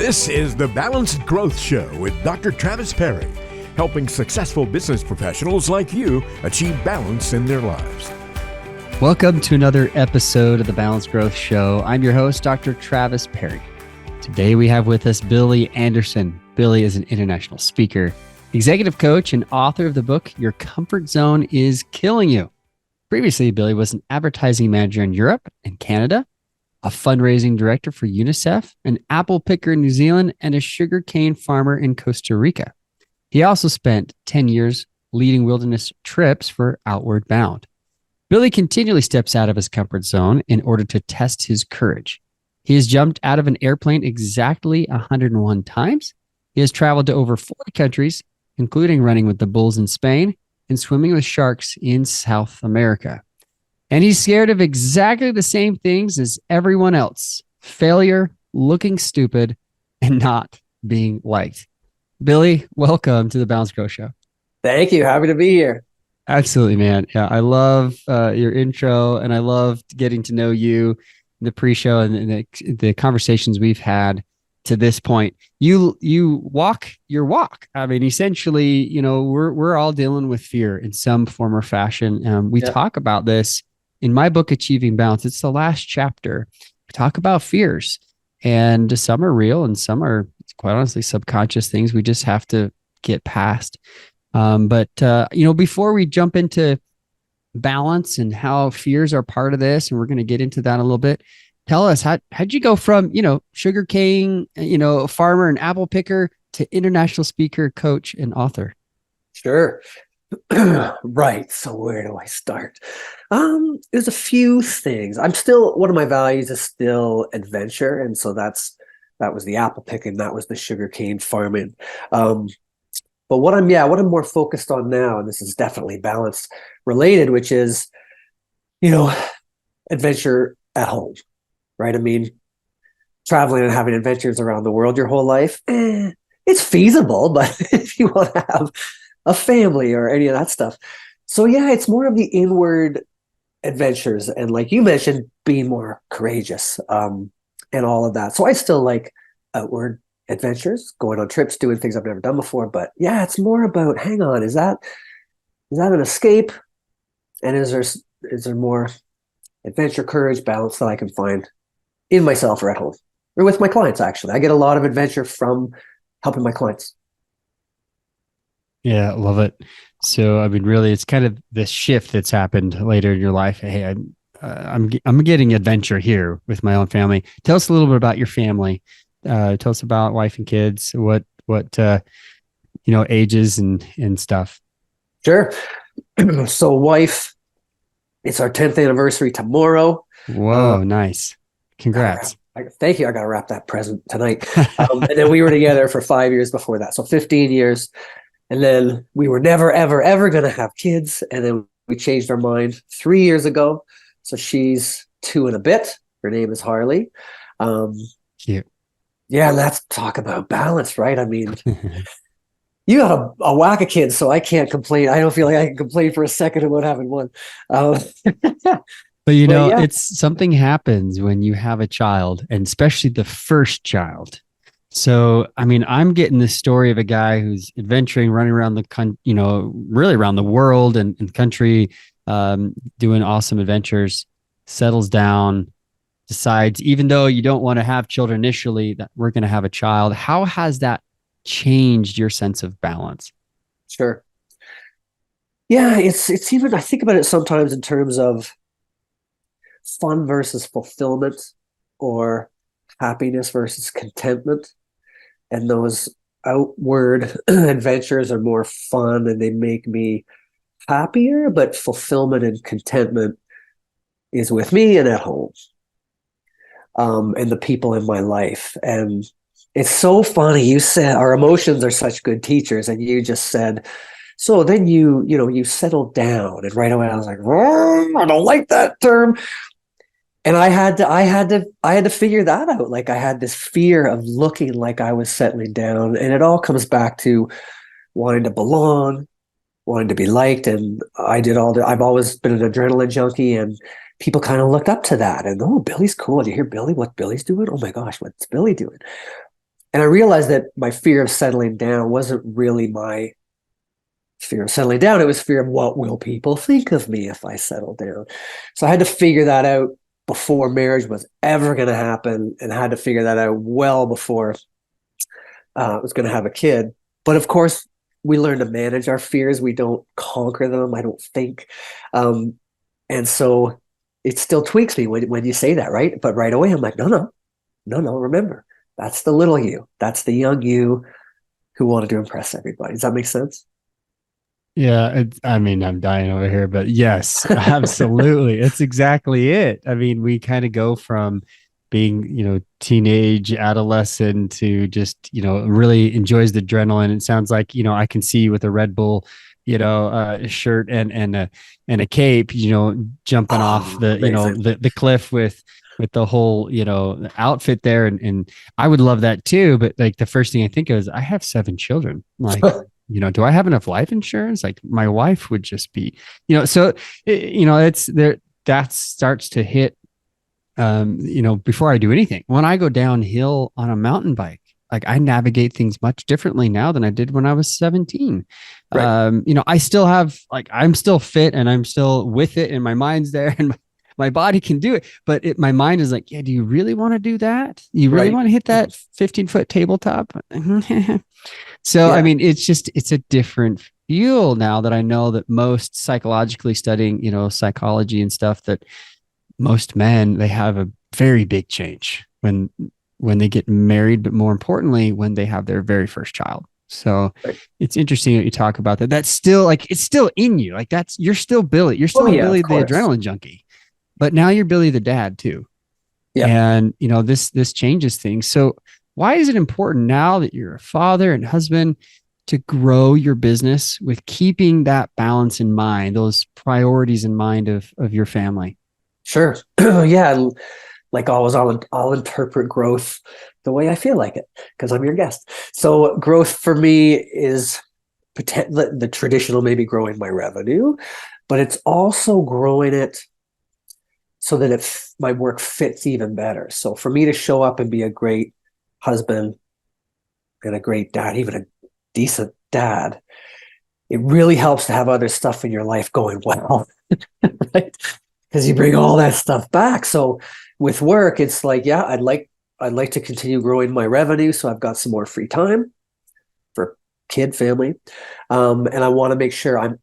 This is the Balanced Growth Show with Dr. Travis Perry, helping successful business professionals like you achieve balance in their lives. Welcome to another episode of the Balanced Growth Show. I'm your host, Dr. Travis Perry. Today we have with us Billy Anderson. Billy is an international speaker, executive coach, and author of the book, Your Comfort Zone is Killing You. Previously, Billy was an advertising manager in Europe and Canada, a fundraising director for UNICEF, an apple picker in New Zealand, and a sugarcane farmer in Costa Rica. He also spent 10 years leading wilderness trips for Outward Bound. Billy continually steps out of his comfort zone in order to test his courage. He has jumped out of an airplane exactly 101 times. He has traveled to over 40 countries, including running with the bulls in Spain and swimming with sharks in South America. And he's scared of exactly the same things as everyone else: failure, looking stupid, and not being liked. Billy, welcome to the Balanced Growth Show. Thank you. Happy to be here. Absolutely, man. Yeah, I love your intro, and I love getting to know you, the pre-show, and the conversations we've had to this point. You walk your walk. I mean, essentially, we're all dealing with fear in some form or fashion. We talk about this in my book, Achieving Balance. It's the last chapter. We talk about fears, and some are real, and some are, quite honestly, subconscious things we just have to get past. But before we jump into balance and how fears are part of this, and we're going to get into that a little bit, tell us, how'd you go from, sugarcane, farmer and apple picker to international speaker, coach, and author? That Right. So where do I start? There's a few things. One of my values is still adventure. And so that was the apple picking, that was the sugarcane farming. But what I'm more focused on now, and this is definitely balance related, which is, adventure at home, right? I mean, traveling and having adventures around the world your whole life, it's feasible, but if you want to have a family or any of that stuff. So it's more of the inward adventures. And like you mentioned, being more courageous, and all of that. So I still like outward adventures, going on trips, doing things I've never done before. But it's more about, hang on, is that an escape? And is there more adventure, courage, balance that I can find in myself or at home or with my clients? Actually, I get a lot of adventure from helping my clients. Yeah, I love it. So, I mean, really, it's kind of this shift that's happened later in your life. Hey, I'm getting adventure here with my own family. Tell us a little bit about your family. Tell us about wife and kids. What ages and stuff. Sure. So, wife, it's our 10th anniversary tomorrow. Whoa, nice! Congrats. Thank you. I got to wrap that present tonight. And then we were together for 5 years before that, so 15 years. And then we were never, ever, ever going to have kids. And then we changed our mind 3 years ago. So she's 2 and a bit. Her name is Harley. Cute. Yeah, let's talk about balance, right? I mean, you got a whack of kids, so I can't complain. I don't feel like I can complain for a second about having one. But it's something happens when you have a child, and especially the first child. So, I mean, I'm getting this story of a guy who's adventuring, running around really around the world and country, doing awesome adventures, settles down, decides, even though you don't want to have children initially, that we're going to have a child. How has that changed your sense of balance? Sure. Yeah, it's even, I think about it sometimes in terms of fun versus fulfillment, or happiness versus contentment. And those outward adventures are more fun and they make me happier, but fulfillment and contentment is with me and at home, and the people in my life. And it's so funny. You said our emotions are such good teachers, and you just said, so then you settled down, and right away I was like, I don't like that term. And I had to figure that out. Like, I had this fear of looking like I was settling down, and it all comes back to wanting to belong, wanting to be liked. And I've always been an adrenaline junkie, and people kind of looked up to that. And, oh, Billy's cool. Do you hear Billy? What Billy's doing? Oh my gosh, what's Billy doing? And I realized that my fear of settling down wasn't really my fear of settling down. It was fear of what will people think of me if I settle down. So I had to figure that out before marriage was ever going to happen, and I had to figure that out well before I was going to have a kid. But of course, we learn to manage our fears. We don't conquer them, I don't think. And so it still tweaks me when you say that, right? But right away, I'm like, no, remember, that's the little you. That's the young you who wanted to impress everybody. Does that make sense? Yeah, I mean, I'm dying over here, but yes, absolutely. It's exactly it. I mean, we kind of go from being, teenage, adolescent to just, really enjoys the adrenaline. It sounds like, I can see you with a Red Bull, shirt and a cape, jumping off Amazing. the cliff with the whole, outfit there. And I would love that too. But like the first thing I think of is I have 7 children. Like, do I have enough life insurance? Like my wife would just be, so, it's there, that starts to hit, before I do anything. When I go downhill on a mountain bike, like I navigate things much differently now than I did when I was 17. Right. I still have, like, I'm still fit and I'm still with it and my mind's there and my body can do it. But my mind is like, yeah, do you really want to do that? You really Right. want to hit that 15-foot tabletop? So, I Yeah. mean, it's a different feel now that I know that most psychologically studying, psychology and stuff, that most men, they have a very big change when they get married, but more importantly, when they have their very first child. So Right. it's interesting that you talk about that. That's still like, it's still in you. Like you're still Billy. You're Oh still yeah, Billy, of the course. adrenaline junkie, but now you're Billy the dad too. Yeah. And this changes things. So why is it important now that you're a father and husband to grow your business with keeping that balance in mind, those priorities in mind of your family? Sure. Yeah. Like always, I'll interpret growth the way I feel like it because I'm your guest. So growth for me is the traditional, maybe growing my revenue, but it's also growing it so that my work fits even better. So for me to show up and be a great husband and a great dad, even a decent dad, it really helps to have other stuff in your life going well, right? Because you bring all that stuff back. So with work, it's like, yeah, I'd like to continue growing my revenue, so I've got some more free time for kid, family, and I want to make sure I'm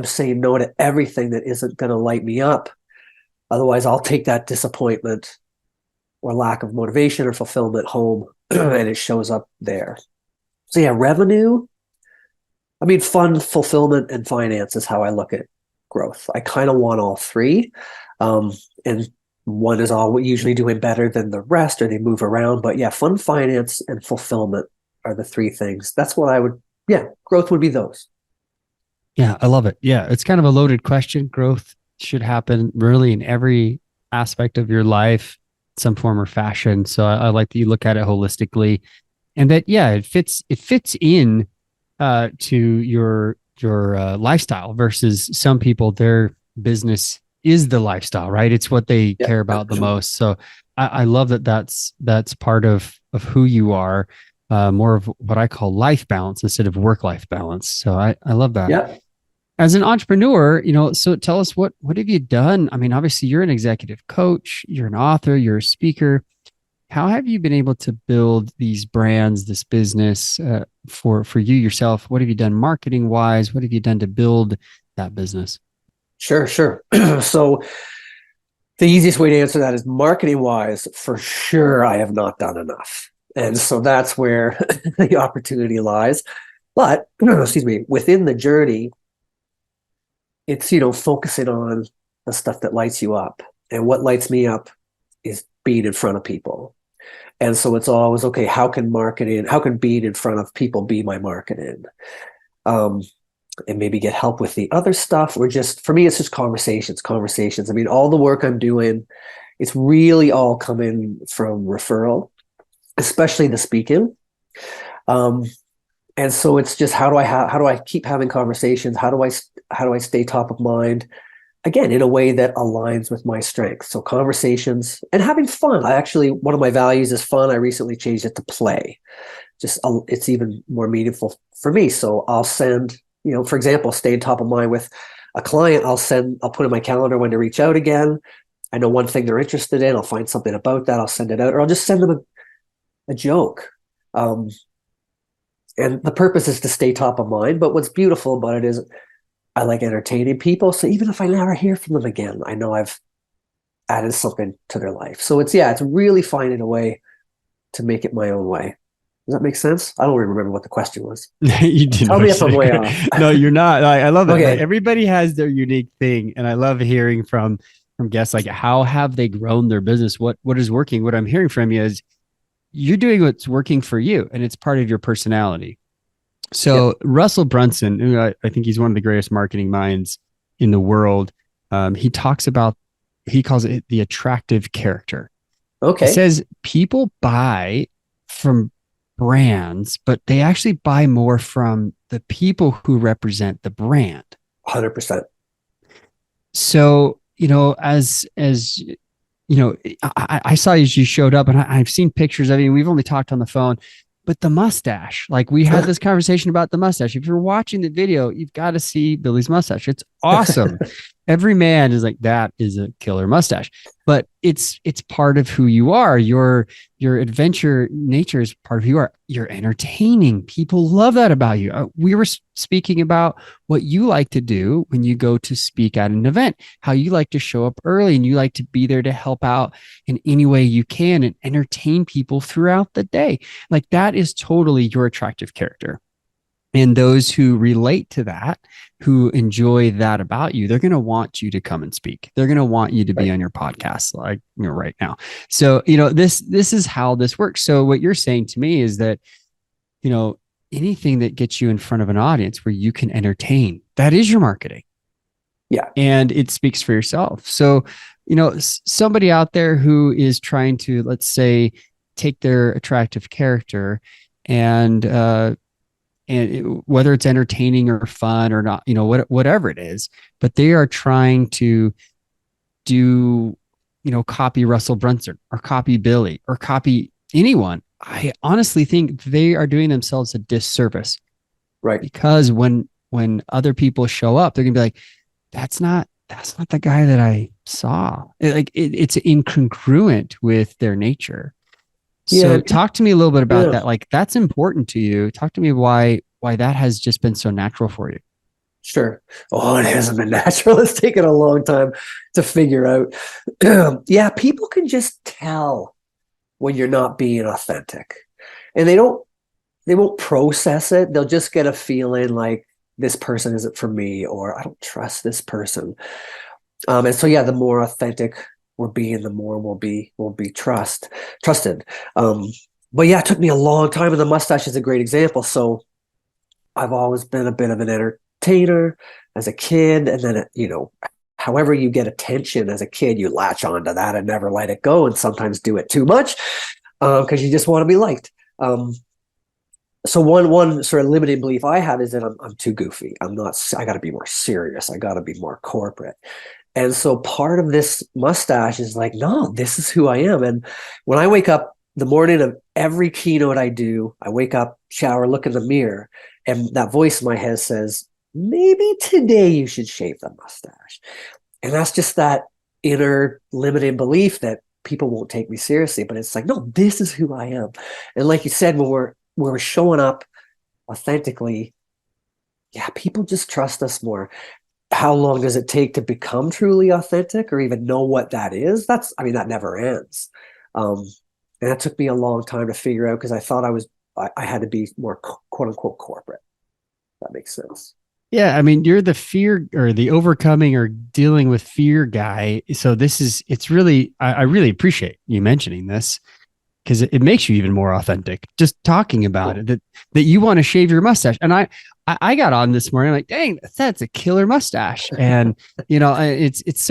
saying no to everything that isn't going to light me up. Otherwise, I'll take that disappointment or lack of motivation or fulfillment home, and it shows up there. So yeah, revenue. I mean, fun, fulfillment, and finance is how I look at growth. I kind of want all three. And one is all usually doing better than the rest, or they move around. But yeah, fun, finance, and fulfillment are the three things. That's what growth would be those. Yeah, I love it. Yeah, it's kind of a loaded question. Growth should happen really in every aspect of your life, some form or fashion. So I like that you look at it holistically, and that yeah, it fits in to your lifestyle versus some people, their business is the lifestyle, right? It's what they Yeah. care about the most. So I love that that's part of who you are, more of what I call life balance instead of work-life balance. So I love that. Yeah. As an entrepreneur, so tell us what have you done? I mean, obviously you're an executive coach, you're an author, you're a speaker. How have you been able to build these brands, this business for you yourself? What have you done marketing wise? What have you done to build that business? Sure. So the easiest way to answer that is marketing wise, for sure, I have not done enough. And so that's where the opportunity lies. But, excuse me, within the journey, it's, focusing on the stuff that lights you up. And what lights me up is being in front of people. And so it's always, okay, how can being in front of people be my marketing? And maybe get help with the other stuff, or just, for me, it's just conversations. I mean, all the work I'm doing, it's really all coming from referral, especially the speaking. And so it's just, how do I keep having conversations? How do I stay top of mind? Again, in a way that aligns with my strengths. So conversations and having fun. One of my values is fun. I recently changed it to play. it's even more meaningful for me. So I'll send, for example, stay top of mind with a client. I'll put in my calendar when to reach out again. I know one thing they're interested in. I'll find something about that. I'll send it out, or I'll just send them a joke. And the purpose is to stay top of mind. But what's beautiful about it is I like entertaining people. So even if I never hear from them again, I know I've added something to their life. So it's really finding a way to make it my own way. Does that make sense? I don't even remember what the question was. You did. Tell me if I'm way off. No, you're not. I love it. Okay. Like, everybody has their unique thing, and I love hearing from guests, like, how have they grown their business? What is working? What I'm hearing from you is you're doing what's working for you, and it's part of your personality. So Russell Brunson, who I think he's one of the greatest marketing minds in the world, he calls it the attractive character. Okay. He says people buy from brands, but they actually buy more from the people who represent the brand. 100%. So, as I saw as you showed up, and I've seen pictures of you. We've only talked on the phone, but the mustache, like, we had this conversation about the mustache. If you're watching the video, you've got to see Billy's mustache. It's awesome. Every man is like, that is a killer mustache, but it's part of who you are. Your adventure nature is part of who you are. You're entertaining. People love that about you. We were speaking about what you like to do when you go to speak at an event, how you like to show up early and you like to be there to help out in any way you can and entertain people throughout the day. Like, that is totally your attractive character. And those who relate to that, who enjoy that about you, they're going to want you to come and speak. They're going to want you to be on your podcast, like, right now. So, this is how this works. So what you're saying to me is that, anything that gets you in front of an audience where you can entertain, that is your marketing. Yeah. And it speaks for yourself. So, somebody out there who is trying to, let's say, take their attractive character and whether it's entertaining or fun or not, whatever it is, but they are trying to do, copy Russell Brunson or copy Billy or copy anyone. I honestly think they are doing themselves a disservice. Right. Because when other people show up, they're gonna be like, that's not the guy that I saw. It's incongruent with their nature. So talk to me a little bit about that. Like, that's important to you. Talk to me why that has just been so natural for you. Sure. Oh, it hasn't been natural. It's taken a long time to figure out. People can just tell when you're not being authentic, and they won't process it. They'll just get a feeling like, this person isn't for me, or I don't trust this person. And so, the more authentic we're being, the more we'll be trusted. But it took me a long time, and the mustache is a great example. So I've always been a bit of an entertainer as a kid, and then however you get attention as a kid, you latch onto that and never let it go, and sometimes do it too much because you just want to be liked. So one sort of limiting belief I have is that I'm too goofy. I got to be more serious. I got to be more corporate. And so part of this mustache is like, no, this is who I am. And when I wake up the morning of every keynote I do, I wake up, shower, look in the mirror, and that voice in my head says, maybe today you should shave the mustache. And that's just that inner limiting belief that people won't take me seriously. But it's like, no, this is who I am. And like you said, when we're showing up authentically, people just trust us more. How long does it take to become truly authentic or even know what that is? That never ends. And that took me a long time to figure out, because I thought I had to be more quote unquote corporate. That makes sense. Yeah. You're the fear or the overcoming or dealing with fear guy. So it's really, I really appreciate you mentioning this, because it makes you even more authentic just talking about it, that you want to shave your mustache. And I got on this morning, like, dang, that's a killer mustache. And, it's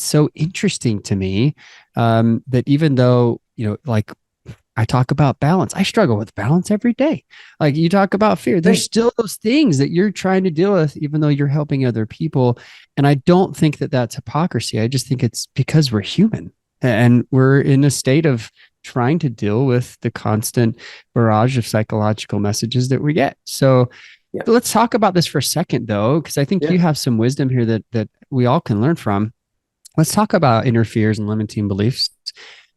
so interesting to me that even though, like, I talk about balance, I struggle with balance every day. Like, you talk about fear, there's still those things that you're trying to deal with, even though you're helping other people. And I don't think that that's hypocrisy. I just think it's because we're human and we're in a state of trying to deal with the constant barrage of psychological messages that we get. So Yeah. let's talk about this for a second, though, because I think Yeah. you have some wisdom here that we all can learn from. Let's talk about inner fears and limiting beliefs.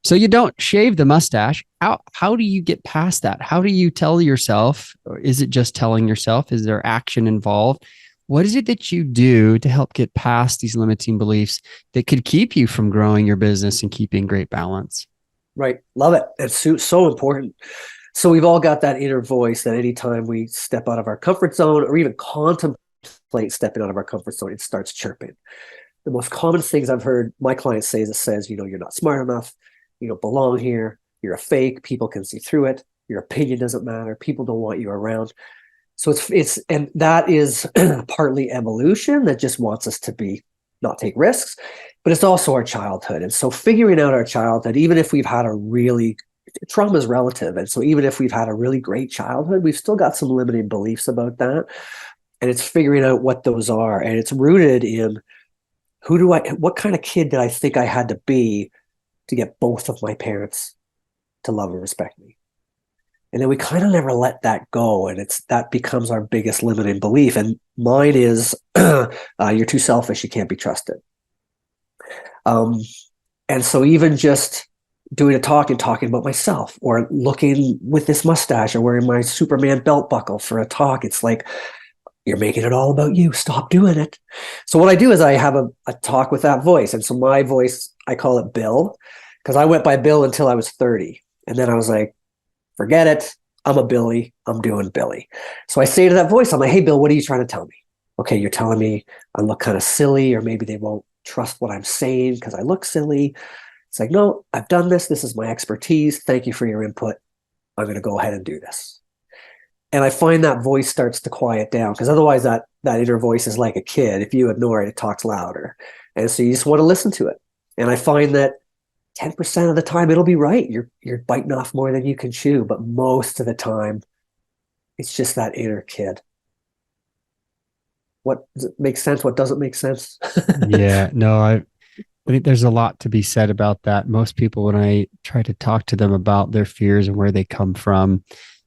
So you don't shave the mustache. How do you get past that? How do you tell yourself, or is it just telling yourself? Is there action involved? What is it that you do to help get past these limiting beliefs that could keep you from growing your business and keeping great balance? Right. Love it. It's so important. So we've all got that inner voice that anytime we step out of our comfort zone or even contemplate stepping out of our comfort zone, it starts chirping. The most common things I've heard my clients say is it says, you're not smart enough. You don't belong here. You're a fake. People can see through it. Your opinion doesn't matter. People don't want you around. So and that is partly evolution that just wants us to not take risks, but it's also our childhood. And so figuring out our childhood, even if we've had trauma is relative. And so even if we've had a really great childhood, we've still got some limiting beliefs about that. And it's figuring out what those are. And it's rooted in what kind of kid did I think I had to be to get both of my parents to love and respect me? And then we kind of never let that go. And that becomes our biggest limiting belief. And mine is, you're too selfish. You can't be trusted. And so even just doing a talk and talking about myself, or looking with this mustache, or wearing my Superman belt buckle for a talk, it's like, you're making it all about you. Stop doing it. So what I do is I have a talk with that voice. And so my voice, I call it Bill, because I went by Bill until I was 30. And then I was like, forget it. I'm a Billy. I'm doing Billy. So I say to that voice, I'm like, hey, Bill, what are you trying to tell me? Okay, you're telling me I look kind of silly, or maybe they won't trust what I'm saying because I look silly. It's like, no, I've done this. This is my expertise. Thank you for your input. I'm going to go ahead and do this. And I find that voice starts to quiet down, because otherwise that inner voice is like a kid. If you ignore it, it talks louder. And so you just want to listen to it. And I find that 10% of the time it'll be right. You're biting off more than you can chew, but most of the time it's just that inner kid. What does it make sense? What doesn't make sense? Yeah, no, I think there's a lot to be said about that. Most people, when I try to talk to them about their fears and where they come from,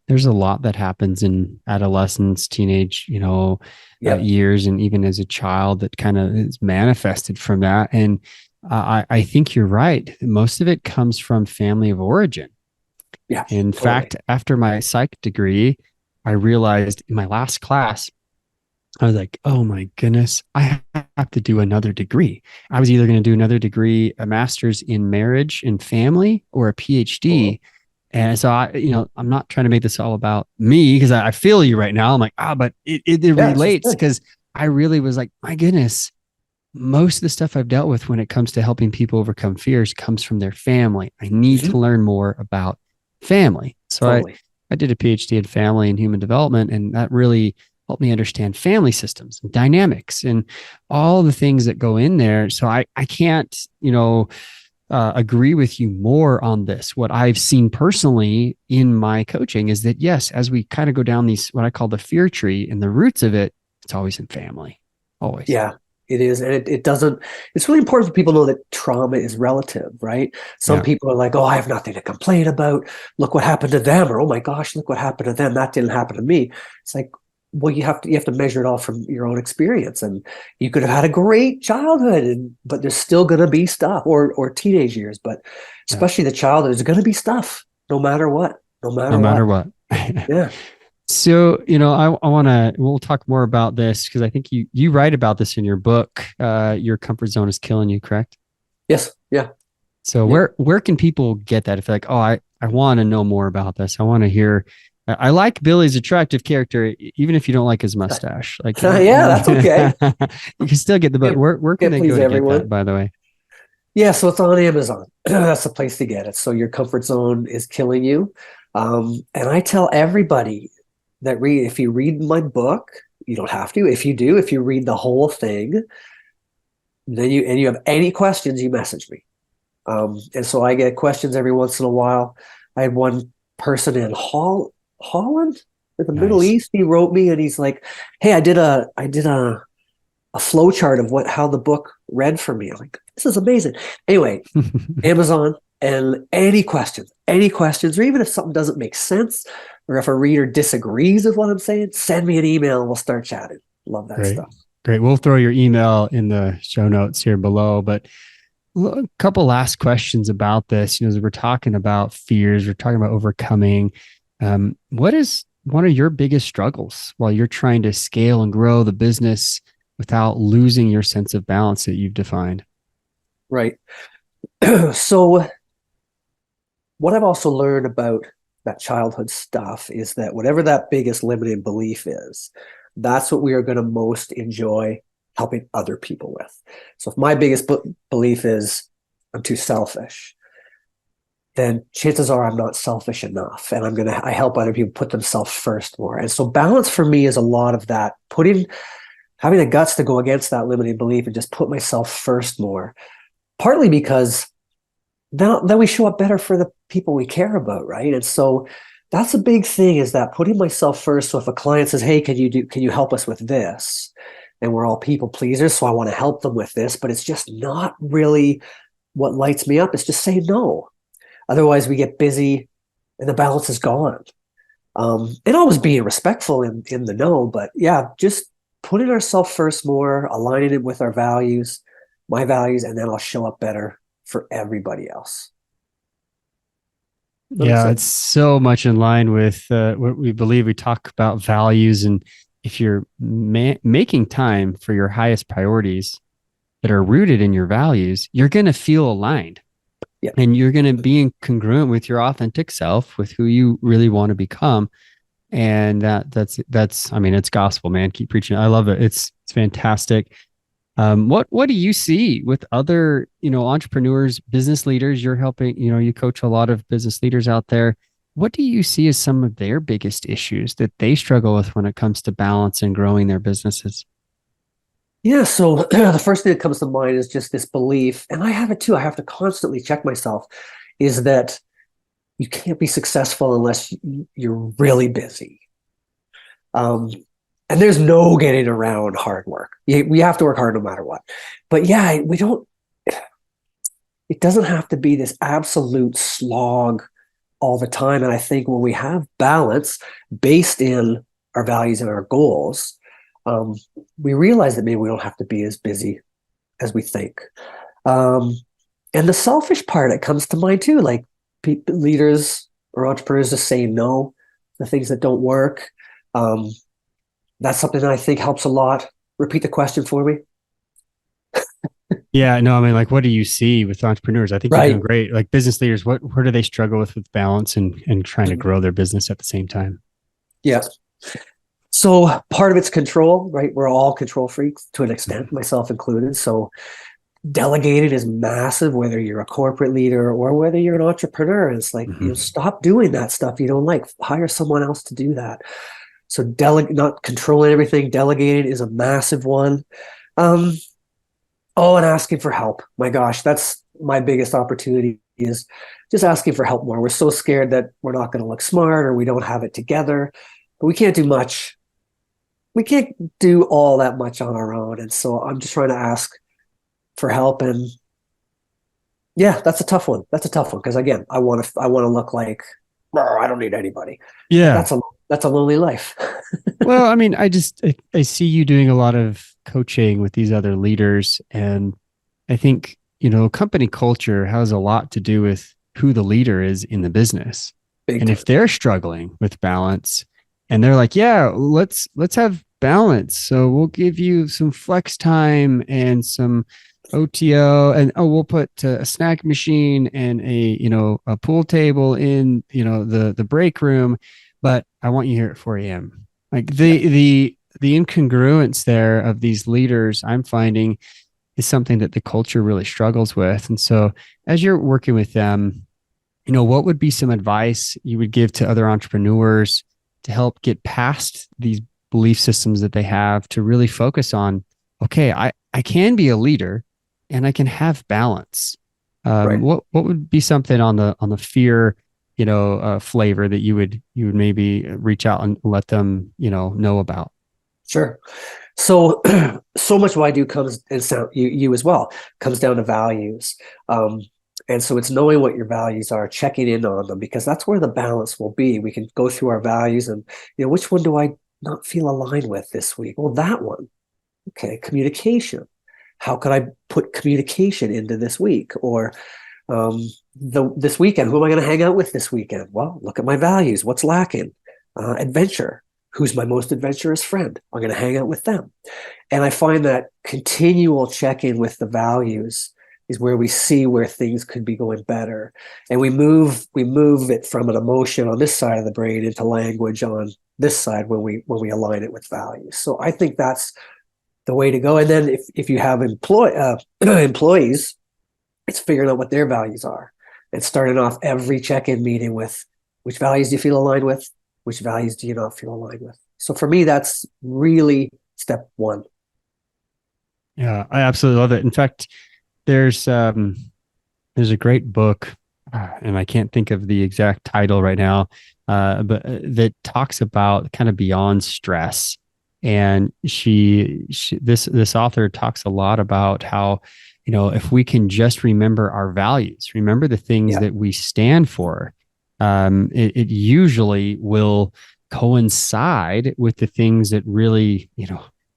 there's a lot that happens in adolescence, teenage, Yep. years, and even as a child that kind of is manifested from that. And I think you're right. Most of it comes from family of origin. Yeah. In fact, after my psych degree, I realized in my last class, I was like, oh my goodness, I have to do another degree. I was either going to do another degree, a master's in marriage and family, or a PhD. Oh. And so I'm not trying to make this all about me, because I feel you right now. I'm like, but it relates, because I really was like, my goodness, most of the stuff I've dealt with when it comes to helping people overcome fears comes from their family. I need to learn more about family. So I did a PhD in family and human development, and that really helped me understand family systems and dynamics and all the things that go in there. So I can't, agree with you more on this. What I've seen personally in my coaching is that, yes, as we kind of go down these, what I call the fear tree, and the roots of it, it's always in family, always. Yeah, it is. And it's really important for people to know that trauma is relative, right? Some people are like, oh, I have nothing to complain about. Look what happened to them. Or, oh my gosh, look what happened to them. That didn't happen to me. It's like, well, you have to measure it all from your own experience. And you could have had a great childhood, but there's still going to be stuff, or teenage years, but especially the childhood, there's going to be stuff no matter what. No matter what. Yeah. So, we'll talk more about this, because I think you write about this in your book. Your comfort zone is killing you, correct? Yes. Yeah. So where can people get that? If they're like, oh, I want to know more about this. I want to hear. I like Billy's attractive character, even if you don't like his mustache. Like, yeah, that's okay. You can still get the book. Where can they go to get that, by the way? Yeah, so it's on Amazon. That's the place to get it. So Your Comfort Zone is Killing You. And I tell everybody that if you read my book, you don't have to. If you read the whole thing, then you have any questions, you message me. And so I get questions every once in a while. I had one person in Holland, in the Middle East. He wrote me and he's like, hey, I did a flow chart of how the book read for me. I'm like, this is amazing. Anyway, Amazon, And any questions, or even if something doesn't make sense, or if a reader disagrees with what I'm saying, send me an email and we'll start chatting. Love that Great. stuff. Great. We'll throw your email in the show notes here below, but a couple last questions about this. As we're talking about fears, we're talking about overcoming. What is one of your biggest struggles while you're trying to scale and grow the business without losing your sense of balance that you've defined? Right. So what I've also learned about that childhood stuff is that whatever that biggest limiting belief is, that's what we are going to most enjoy helping other people with. So if my biggest belief is I'm too selfish, then chances are I'm not selfish enough, and I help other people put themselves first more. And so balance for me is a lot of that, having the guts to go against that limiting belief and just put myself first more, partly because then we show up better for the people we care about, right? And so that's a big thing, is that putting myself first. So if a client says, hey, can you help us with this? And we're all people pleasers, so I want to help them with this, but it's just not really what lights me up. It's just saying no. Otherwise, we get busy and the balance is gone. And always being respectful in the no, but yeah, just putting ourselves first more, aligning it with our values, my values, and then I'll show up better for everybody else. Yeah, it's so much in line with what we believe. We talk about values, and if you're making time for your highest priorities that are rooted in your values, you're going to feel aligned. Yeah. And you're going to be congruent with your authentic self, with who you really want to become. And that's, I mean, it's gospel, man. Keep preaching. I love it. It's fantastic. What do you see with other, entrepreneurs, business leaders? You're helping, you coach a lot of business leaders out there. What do you see as some of their biggest issues that they struggle with when it comes to balance and growing their businesses? Yeah, so the first thing that comes to mind is just this belief, and I have it too. I have to constantly check myself, is that you can't be successful unless you're really busy. And there's no getting around hard work. We have to work hard no matter what. But yeah, it doesn't have to be this absolute slog all the time. And I think when we have balance based in our values and our goals, we realize that maybe we don't have to be as busy as we think. And the selfish part that comes to mind too, like leaders or entrepreneurs just saying no to things that don't work. That's something that I think helps a lot. Repeat the question for me. Yeah, no, I mean, like, what do you see with entrepreneurs? I think you're doing great. Like business leaders, where do they struggle with balance and trying to grow their business at the same time? Yeah. So part of it's control, right? We're all control freaks to an extent, myself included. So delegated is massive, whether you're a corporate leader or whether you're an entrepreneur. It's like, stop doing that stuff you don't like. Hire someone else to do that. So not controlling everything. Delegated is a massive one. And asking for help. My gosh, that's my biggest opportunity, is just asking for help more. We're so scared that we're not going to look smart or we don't have it together, but we can't do much. We can't do all that much on our own. And so I'm just trying to ask for help. And yeah, that's a tough one. Because again, I want to look like, I don't need anybody. Yeah. That's a lonely life. Well, I mean, I see you doing a lot of coaching with these other leaders. And I think, company culture has a lot to do with who the leader is in the business. And if they're struggling with balance and they're like, yeah, let's have balance. So we'll give you some flex time and some OTO, and we'll put a snack machine and a pool table in, the break room, but I want you here at 4 a.m. Like the incongruence there of these leaders, I'm finding, is something that the culture really struggles with. And so as you're working with them, what would be some advice you would give to other entrepreneurs to help get past these belief systems that they have, to really focus on, okay, I can be a leader and I can have balance. What would be something on the fear, flavor that you would maybe reach out and let them, know about? Sure. So much of what I do comes, and so you as well, comes down to values. And so it's knowing what your values are, checking in on them, because that's where the balance will be. We can go through our values and, which one do I not feel aligned with this week? Well, that one. Okay, communication. How could I put communication into this week? Or this weekend, who am I going to hang out with this weekend? Well, look at my values. What's lacking? Adventure. Who's my most adventurous friend? I'm going to hang out with them. And I find that continual check-in with the values is where we see where things could be going better. And we move it from an emotion on this side of the brain into language on this side when we align it with values. So I think that's the way to go. And then if you have employees, it's figuring out what their values are and starting off every check-in meeting with which values do you feel aligned with? Which values do you not feel aligned with? So for me, that's really step one. Yeah, I absolutely love it. In fact, there's a great book, and I can't think of the exact title right now, but that talks about kind of beyond stress. And this author talks a lot about how, if we can just remember our values, remember the things that we stand for, it usually will coincide with the things that really,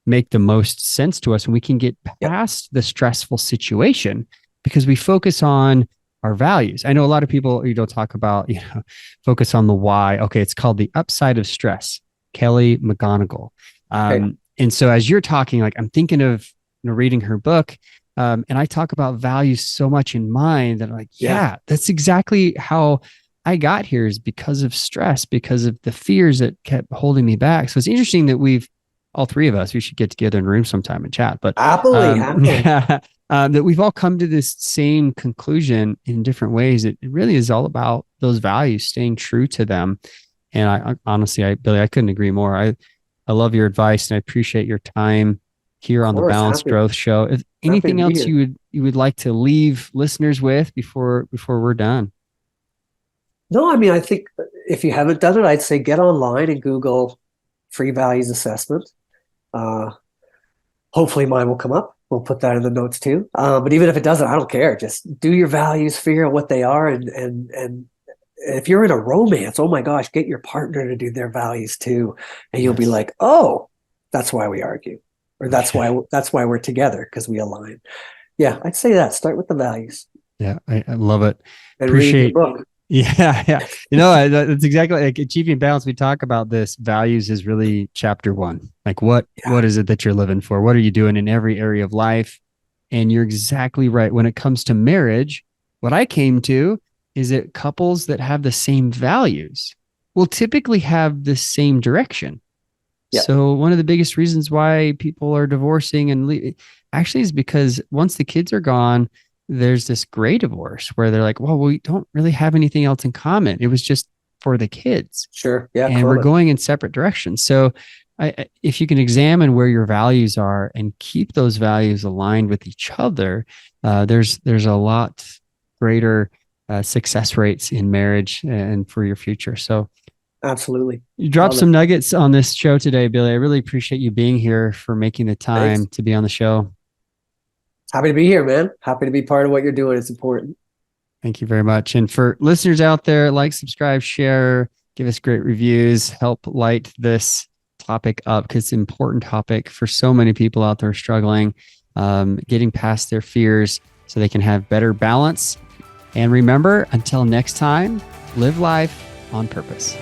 make the most sense to us, and we can get past the stressful situation because we focus on our values. I know a lot of people, talk about, focus on the why. Okay. It's called The Upside of Stress, Kelly McGonigal. And so as you're talking, like I'm thinking of reading her book, and I talk about values so much in mind that I'm like, that's exactly how I got here, is because of stress, because of the fears that kept holding me back. So it's interesting that all three of us, we should get together in a room sometime and chat. But happily. That we've all come to this same conclusion in different ways. It really is all about those values, staying true to them. And I honestly, Billy, I couldn't agree more. I love your advice and I appreciate your time here on the Balanced Growth Show. If anything else you would like to leave listeners with before we're done? No, I mean, I think if you haven't done it, I'd say get online and Google free values assessment. Hopefully mine will come up. We'll put that in the notes too. But even if it doesn't, I don't care. Just do your values, figure out what they are. And if you're in a romance, oh my gosh, get your partner to do their values too. And you'll be like, oh, that's why we argue. Or that's why we're together, because we align. Yeah, I'd say that. Start with the values. Yeah, I love it. And read the book. Yeah. That's exactly like Achieving Balance. We talk about this. Values is really chapter 1. Like what is it that you're living for? What are you doing in every area of life? And you're exactly right. When it comes to marriage, what I came to is that couples that have the same values will typically have the same direction. Yeah. So one of the biggest reasons why people are divorcing and actually is because once the kids are gone, there's this gray divorce where they're like, well, we don't really have anything else in common. It was just for the kids. Sure. Yeah. And we're going in separate directions. So if you can examine where your values are and keep those values aligned with each other, there's a lot greater success rates in marriage and for your future. So absolutely. You dropped some nuggets on this show today, Billy. I really appreciate you being here, for making the time to be on the show. Happy to be here, man. Happy to be part of what you're doing. It's important. Thank you very much. And for listeners out there, like, subscribe, share, give us great reviews, help light this topic up, because it's an important topic for so many people out there struggling, getting past their fears so they can have better balance. And remember, until next time, live life on purpose.